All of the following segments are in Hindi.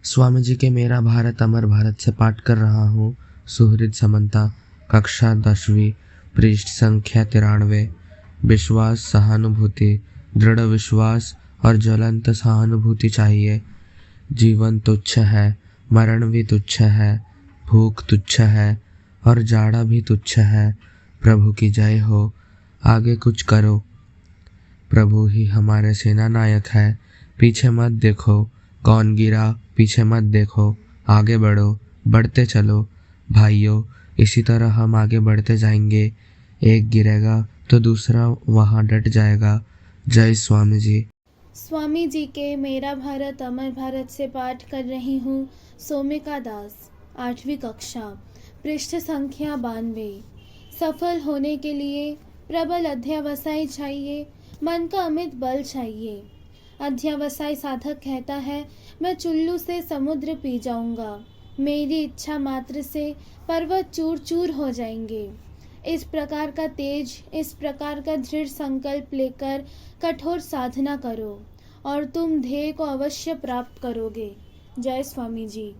स्वामी जी के मेरा भारत अमर भारत से पाठ कर रहा हूँ। सुहृद समन्ता, कक्षा 10वीं, पृष्ठ संख्या 93। विश्वास, सहानुभूति, दृढ़ विश्वास और ज्वलंत सहानुभूति चाहिए। जीवन तुच्छ है, मरण भी तुच्छ है, भूख तुच्छ है और जाड़ा भी तुच्छ है। प्रभु की जय हो। आगे कुछ करो। प्रभु ही हमारे सेना नायक है। पीछे मत देखो, कौन गिरा, पीछे मत देखो, आगे बढ़ो, बढ़ते चलो। भाइयों, इसी तरह हम आगे बढ़ते जाएंगे। एक गिरेगा तो दूसरा वहाँ डट जाएगा। जय स्वामी जी। स्वामी जी के मेरा भारत अमर भारत से पाठ कर रही हूँ। सोमिका दास, 8वीं कक्षा, पृष्ठ संख्या 92। सफल होने के लिए प्रबल अध्यवसाय चाहिए, मन का अमित बल चाहिए। अध्यवसाय साधक कहता है, मैं चुल्लू से समुद्र पी जाऊंगा, मेरी इच्छा मात्र से पर्वत चूर चूर हो जाएंगे। इस प्रकार का तेज, इस प्रकार का दृढ़ संकल्प लेकर कठोर साधना करो और तुम ध्येय को अवश्य प्राप्त करोगे। जय स्वामी जी।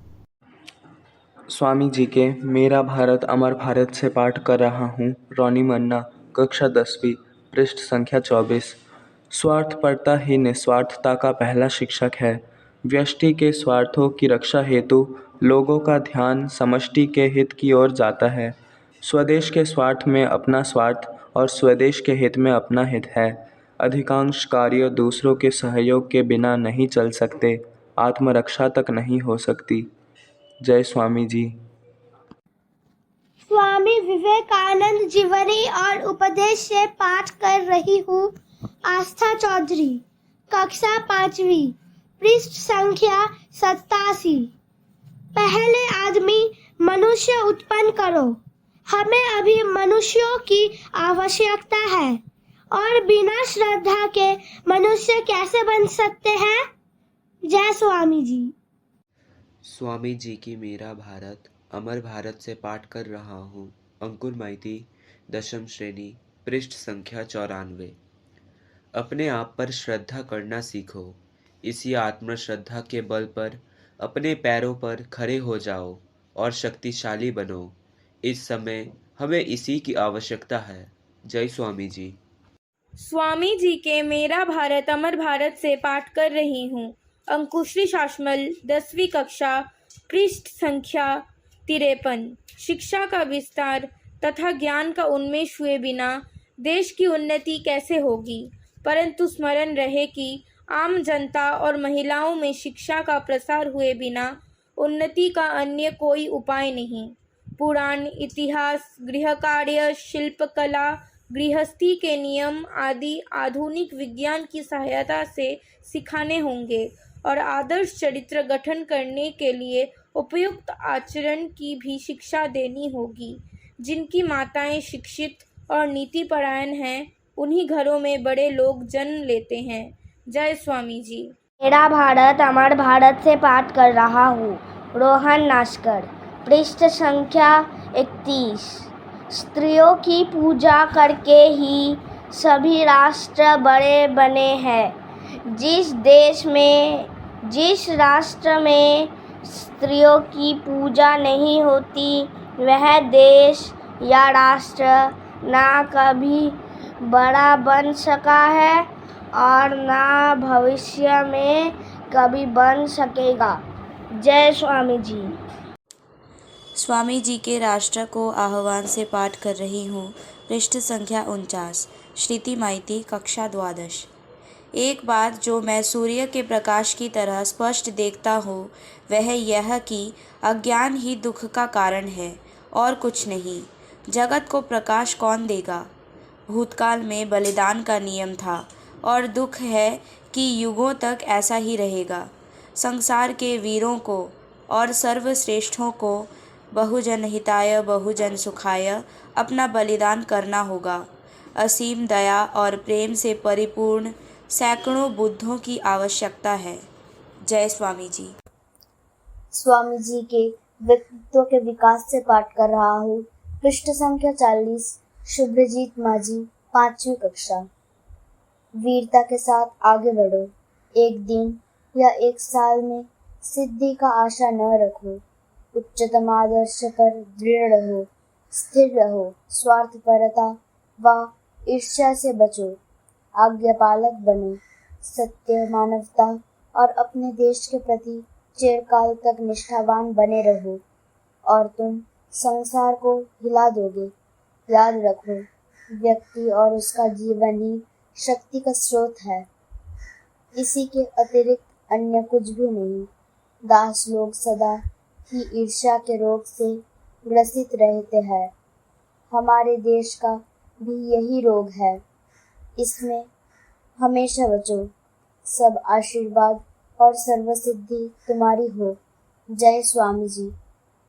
स्वामी जी के मेरा भारत अमर भारत से पाठ कर रहा हूँ। रोनी मन्ना, कक्षा 10वीं, पृष्ठ संख्या 24। स्वार्थपरता ही निस्वार्थता का पहला शिक्षक है। व्यष्टि के स्वार्थों की रक्षा हेतु लोगों का ध्यान समष्टि के हित की ओर जाता है। स्वदेश के स्वार्थ में अपना स्वार्थ और स्वदेश के हित में अपना हित है। अधिकांश कार्य दूसरों के सहयोग के बिना नहीं चल सकते, आत्मरक्षा तक नहीं हो सकती। जय स्वामी जी। स्वामी विवेकानंद जीवनी और उपदेश से पाठ कर रही हूँ। आस्था चौधरी, कक्षा 5वीं, पृष्ठ संख्या 87। पहले आदमी मनुष्य उत्पन्न करो। हमें अभी मनुष्यों की आवश्यकता है और बिना श्रद्धा के मनुष्य कैसे बन सकते हैं। जय स्वामी जी। स्वामी जी की मेरा भारत अमर भारत से पाठ कर रहा हूँ। अंकुर माइती, 10वीं श्रेणी, पृष्ठ संख्या 94। अपने आप पर श्रद्धा करना सीखो। इसी आत्मश्रद्धा के बल पर अपने पैरों पर खड़े हो जाओ और शक्तिशाली बनो। इस समय हमें इसी की आवश्यकता है। जय स्वामी जी। स्वामी जी के मेरा भारत अमर भारत से पाठ कर रही हूँ। अंकुश्री शासमल, 10वीं कक्षा, पृष्ठ संख्या 53। शिक्षा का विस्तार तथा ज्ञान का उन्मेष हुए बिना देश की उन्नति कैसे होगी। परंतु स्मरण रहे कि आम जनता और महिलाओं में शिक्षा का प्रसार हुए बिना उन्नति का अन्य कोई उपाय नहीं। पुराण, इतिहास, गृहकार्य, शिल्पकला, गृहस्थी के नियम आदि आधुनिक विज्ञान की सहायता से सिखाने होंगे और आदर्श चरित्र गठन करने के लिए उपयुक्त आचरण की भी शिक्षा देनी होगी। जिनकी माताएं शिक्षित और नीतिपरायण हैं, उन्हीं घरों में बड़े लोग जन्म लेते हैं। जय स्वामी जी। मेरा भारत अमर भारत से पाठ कर रहा हूँ। रोहन नास्कर, पृष्ठ संख्या 31। स्त्रियों की पूजा करके ही सभी राष्ट्र बड़े बने हैं। जिस राष्ट्र में स्त्रियों की पूजा नहीं होती, वह देश या राष्ट्र ना कभी बड़ा बन सका है और ना भविष्य में कभी बन सकेगा। जय स्वामी जी। स्वामी जी के राष्ट्र को आह्वान से पाठ कर रही हूँ। पृष्ठ संख्या 49। श्रुति माइती, कक्षा 12। एक बात जो मैं सूर्य के प्रकाश की तरह स्पष्ट देखता हूँ, वह यह कि अज्ञान ही दुख का कारण है और कुछ नहीं। जगत को प्रकाश कौन देगा। भूतकाल में बलिदान का नियम था और दुख है कि युगों तक ऐसा ही रहेगा। संसार के वीरों को और सर्वश्रेष्ठों को बहुजन हिताय बहुजन सुखाय अपना बलिदान करना होगा। असीम दया और प्रेम से परिपूर्ण सैकड़ों बुद्धों की आवश्यकता है। जय स्वामी जी। स्वामी जी के व्यक्तित्व के विकास से पाठ कर रहा हूँ। पृष्ठ संख्या 40। शुभ्रजीत माझी, 5वीं कक्षा। वीरता के साथ आगे बढ़ो। एक दिन या एक साल में सिद्धि का आशा न रखो, उच्चतम आदर्श पर दृढ़ रहो, स्थिर रहो, स्वार्थपरता व ईर्ष्या से बचो, आज्ञा पालक बनो, सत्य, मानवता और अपने देश के प्रति चिरकाल तक निष्ठावान बने रहो और तुम संसार को हिला दोगे। याद रखो, व्यक्ति और उसका जीवन ही शक्ति का स्रोत है, इसी के अतिरिक्त अन्य कुछ भी नहीं। दास लोग सदा ही ईर्ष्या के रोग से ग्रसित रहते हैं। हमारे देश का भी यही रोग है, इसमें हमेशा बचो। सब आशीर्वाद और सर्वसिद्धि तुम्हारी हो। जय स्वामी जी।